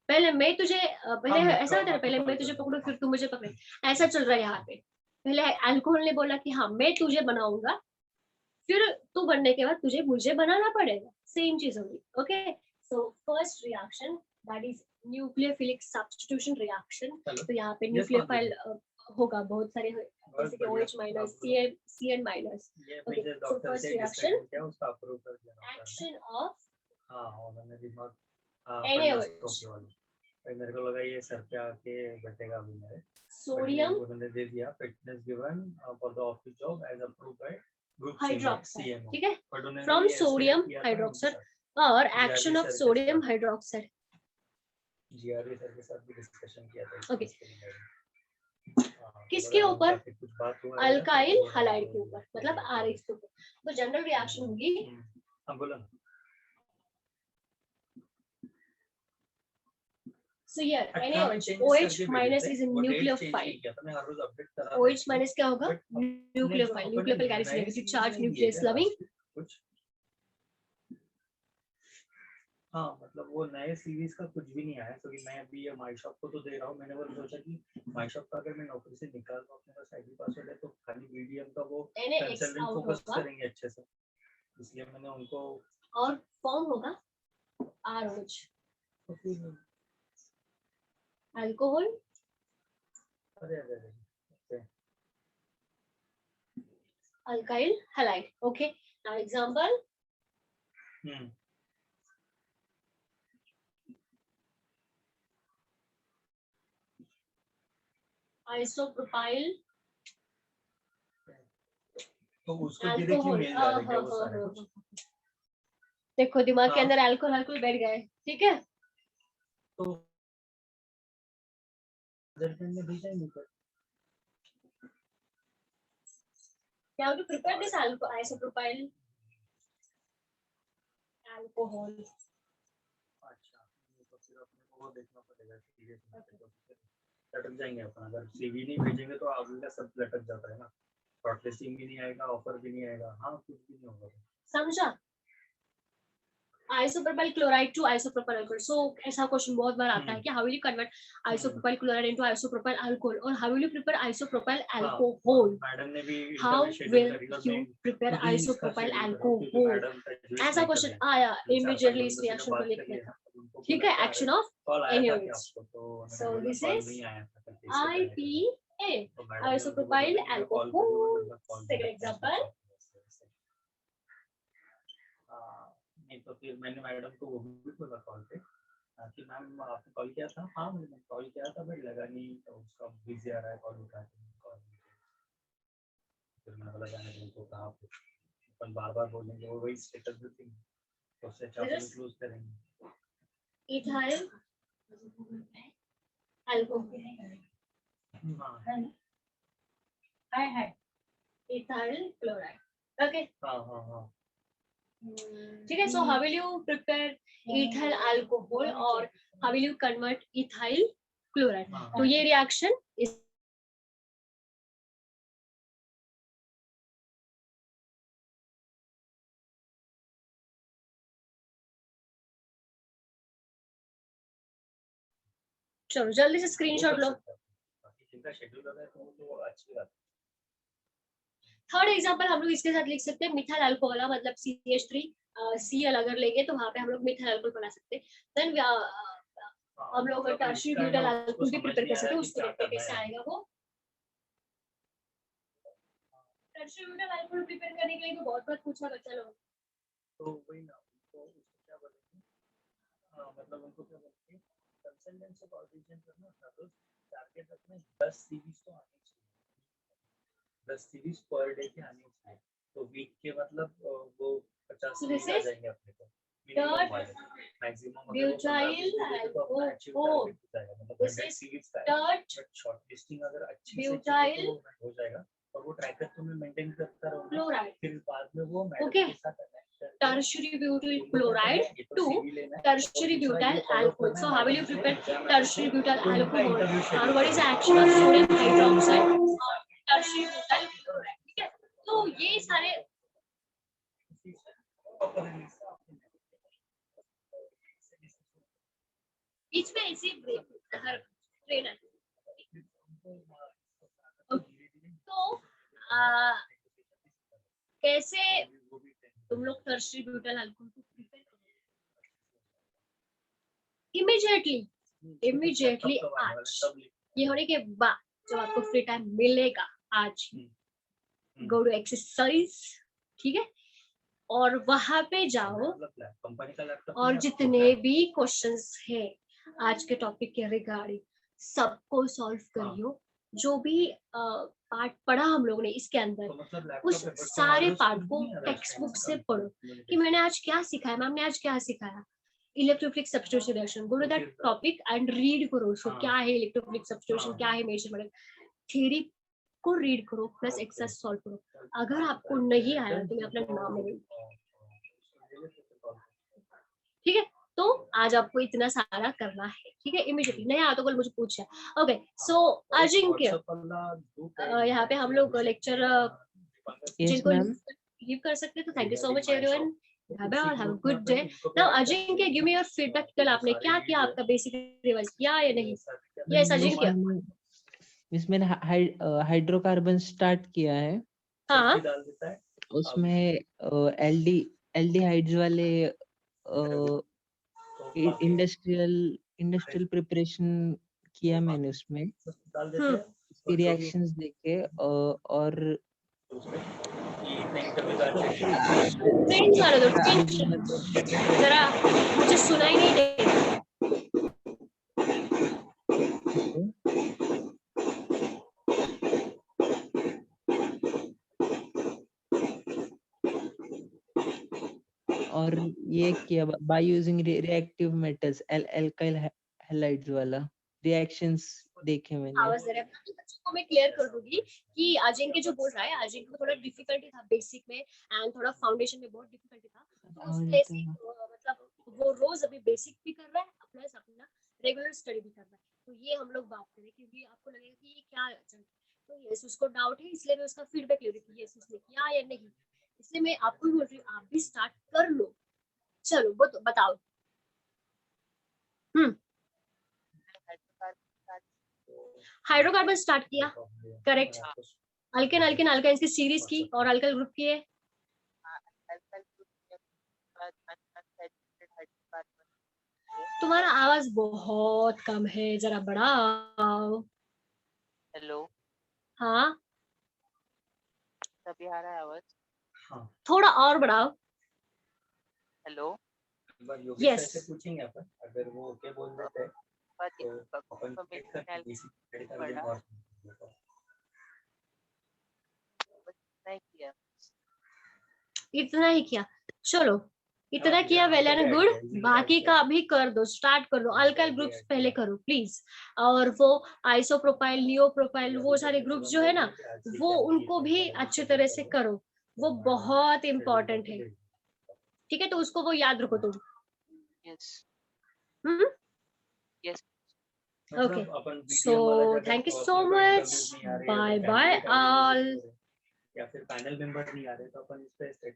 पहले मैं तुझे ऐसा होता है, पहले मैं तुझे पकड़ू फिर तू मुझे पकड़े, ऐसा चल रहा है यहाँ पे। पहले अल्कोहल ने बोला कि हाँ मैं तुझे बनाऊंगा, फिर तू बनने के बाद तुझे मुझे बनाना पड़ेगा, सेम चीज होगी, okay. So first reaction that is nucleophilic substitution reaction. Hello, तो यहाँ पे yes, न्यूक्लियोफाइल होगा बहुत सारे, बहुत जैसे कि बढ़िया। OH माइनस, आप लोग- CN माइनस। ये Okay, मुझे so डॉक्टर first से reaction, डिस्कशन किया, उसका अप्रूव कर दिया डॉक्टर ने। action of हाँ, उन्होंने भी बहुत NaOH, फंडास्कोपी वाली। भाई मेरे को लगा ये सर पे आके बैठेगा अभी मेरे। सोडियम उन्होंने दे दिया fitness given for the office job as approved by group hydroxide, CMO। ठीक है, बट उन्होंने फ्रॉम ये सोडियम escalate किया था हाइड्रोक्साइड उनके साथ, और GRV एक्शन ऑफ सर के सोडियम साथ। हाइड्रोक्साइड। GRV सर के साथ भी डिस्कशन किया था इस Okay. चीज़ के रिगार्डिंग। हाँ, तो किसके बोला ऊपर? उनका फिर कुछ बात हुआ है अल्काइल तो हैलाइड के ऊपर, मतलब तो- RH के ऊपर। तो जनरल रिएक्शन होगी, हाँ बोलो ना। so here NaOH, changes OH करके भी minus देते is a हैं, वो date change nucleophile, नहीं किया था, मैं हर रोज अपडेट कर रहा था OH इसको। minus क्या होगा? But अपने जो न्यूक्लियोफाइल, अपने न्यूक्लियोफाइल नए कैरियस नेगेटिव series चार्ज, में दिए न्यूक्लियस क्या लविंग। last week कुछ? हाँ, मतलब वो नए सीरीज का कुछ भी नहीं आया, क्योंकि मैं अभी ये माई शॉप को तो दे रहा हूँ। मैंने वो सोचा कि माई शॉप का अगर मैं नौकरी से निकाल दूँ, अपने पास आईडी पासवर्ड है, तो खाली BDM का वो कंसल्टेंट फोकस करेंगे अच्छे से, इसलिए मैंने उनको। और फॉर्म होगा RH, तो फिर अल्कोहल, अरे अरे अरे alkyl halide. Okay, now example, isopropyl तो उसको डायरेक्टली मेल जा रहा है वो सारे अल्कोहल। कुछ। देखो दिमाग के हाँ। अंदर अल्कोहल अल्कोहल बैठ गए, ठीक है। तो गर्लफ्रेंड ने भेजा ही नहीं था। क्या to prepare this isopropyl alcohol. अच्छा, तो फिर अपने को वो देखना पड़ेगा सीरियस लटक जाएंगे अपन, अगर CV नहीं भेजेंगे तो आगे का सब लटक जाता है ना। शॉर्टलिस्टिंग भी नहीं आएगा, ऑफर भी नहीं आएगा, हाँ कुछ भी नहीं होगा। समझा? Isopropyl chloride to isopropyl alcohol. So ऐसा क्वेश्चन बहुत बार आता है कि how will you convert isopropyl chloride into isopropyl alcohol, और how will you prepare isopropyl alcohol? Madam ने भी how will you prepare isopropyl alcohol? ऐसा क्वेश्चन आया इमीडिएटली इस रिएक्शन को लिखने का, ठीक है। Action of NaOH, so this is IPA, isopropyl alcohol. Second example, नहीं तो फिर मैंने मैडम को वो भी बोला कॉल पे कि मैम आपने कॉल किया था। हाँ मैंने कॉल किया था बट लगा नहीं, तो उसका बिजी आ रहा है, कॉल उठा के कॉल। फिर मैंने बोला जाने दो, उनको कहा अपन बार बार बोलेंगे वो वही स्टेटस देती है, तो उससे अच्छा अपन क्लोज करेंगे। इथाइल अल्कोहल, हाँ इथाइल क्लोराइड। ओके, हाँ ठीक है। So how will you prepare ethyl alcohol और how will you convert ethyl chloride? तो ये रिएक्शन इस चलो जल्दी से स्क्रीनशॉट लो। थर्ड एग्जांपल हम लोग इसके साथ लिख सकते हैं मिथाइल अल्कोहल, मतलब CH3 Cl अगर लेंगे तो वहां पे हम लोग मिथाइल अल्कोहल बना सकते हैं। देन हम लोग टर्शियरी ब्यूटाइल अल्कोहल भी प्रिपेयर कर सकते हैं, उसको देखते हैं कैसे आएगा वो। टर्शियरी ब्यूटाइल अल्कोहल प्रिपेयर करने के लिए तो बहुत बार पूछा बच्चा लोग, तो वही ना, तो उसको क्या बोलेंगे, मतलब उनको क्या बोलेंगे, कंसल्टेंट से कोऑर्डिनेशन करना था, तो टारगेट रखना 10 सीरीज तो आनी चाहिए, 10 सीरीज पर डे के आनी चाहिए। तो वीक के मतलब वो 50 सीरीज आ जाएंगे अपने को मिनिमम वाले, मैक्सिमम ब्यूटाइल अल्कोहल, मतलब 100 सीरीज का है। बट शॉर्टलिस्टिंग अगर अच्छी से ब्यूटाइल तो हो जाएगा, और वो ट्रैकर तो मैं मेंटेन करता रहूंगा, क्लोराइड। फिर बाद में वो मैडम ओके, के साथ tertiary butyl chloride to tertiary butyl alcohol. So how will you prepare tertiary butyl alcohol? Or what is the action of sodium hydroxide or tertiary butyl chloride? ठीक है, तो ये सारे बीच में ऐसे ब्रेक हर ट्रेनर। तो कैसे तुम लोग टर्शियरी ब्यूटाइल अल्कोहल को प्रिपेयर करोगे? इमीडिएटली लैपटॉप कब आने वाला है, आज तब ये होने के बाद जब आपको फ्री टाइम मिलेगा आज गो टू एक्सरसाइज, ठीक है, और वहां पे जाओ मतलब कंपनी का लैपटॉप और जितने भी क्वेश्चंस है आज के टॉपिक के रिगार्डिंग सबको सॉल्व करियो। जो भी पार्ट पढ़ा हम लोगों ने इसके अंदर, तो मतलब उस सारे पार्ट को टेक्स्ट बुक से पढ़ो कि मैंने आज क्या सिखाया, मैम ने आज क्या सिखाया। Electrophilic substitution reaction, go to that topic and read करो उसको, क्या है इलेक्ट्रोफिलिक सब्स्टिट्यूशन, क्या है मेजरमेंट, थ्योरी को रीड करो प्लस एक्सरसाइज सॉल्व करो। अगर आपको नहीं आया तो मैं अपना नाम नहीं, ठीक है। तो आज आपको इतना सारा करना है, ठीक है, इमीडिएटली। नहीं आता कल मुझे पूछा। ओके, सो अजिंक्य, यहाँ पे हम लोग लेक्चर जिनको लीव कर सकते हैं तो thank you so much everyone, और have a good day. Now Ajinkya, give me your feedback. कल आपने क्या किया, आपका बेसिक रिवाइज किया या नहीं? यस अजिंक्य। इसमें हाइड्रोकार्बन स्टार्ट किया है। हाँ, उसमें एल्डिहाइड्स वाले इंडस्ट्रियल प्रिपरेशन किया मैंने उसमें, उसकी रिएक्शंस देखे और ट्रेन मारो दो, ट्रेन जरा मुझे सुनाई नहीं दे। और ये किया by using reactive metals, alkyl halides वाला रिएक्शंस देखे मैंने। आवाज दे रहे हैं बच्चों को मैं क्लियर कर दूंगी कि अजिंक्य जो बोल रहा है, अजिंक्य को थोड़ा डिफिकल्टी था बेसिक में एंड थोड़ा फाउंडेशन में बहुत डिफिकल्टी था, तो उसके से मतलब वो रोज अभी बेसिक भी कर रहा है प्लस अपना रेगुलर स्टडी भी कर रहा है। तो ये हम लोग बात करें क्योंकि आपको लगेगा कि ये क्या है, तो यस उसको डाउट है, इसलिए मैं उसका फीडबैक ले रही थी, यस उसने किया या नहीं, इसलिए मैं आपको भी बोल रही हूँ आप भी स्टार्ट कर लो। चलो बताओ। हाइड्रोकार्बन स्टार्ट किया, करेक्ट। अल्केन अल्केन अल्काइंस की सीरीज की और अल्काइल ग्रुप की है। तुम्हारा आवाज बहुत कम है, जरा बढ़ाओ। हेलो, हाँ तभी आ रहा है आवाज? हाँ थोड़ा और बढ़ाओ। हेलो, यस पूछेंगे अपन, अगर वो ओके बोल देते हैं तो अपन नहीं किया, इतना ही किया, चलो इतना किया, वेल एंड गुड। बाकी का भी कर दो, स्टार्ट कर दो। अल्काइल ग्रुप्स पहले करो प्लीज, और वो आइसोप्रोपाइल, नियोप्रोपाइल, वो सारे ग्रुप्स जो है ना, वो उनको भी अच्छी तरह से करो, वो बहुत इंपॉर्टेंट है, ठीक है। तो उसको वो याद रखो तुम। Yes hmm, yes. Okay, so thank you so much, bye bye all. या फिर पैनल मेंबर नहीं आ रहे तो अपन इस पे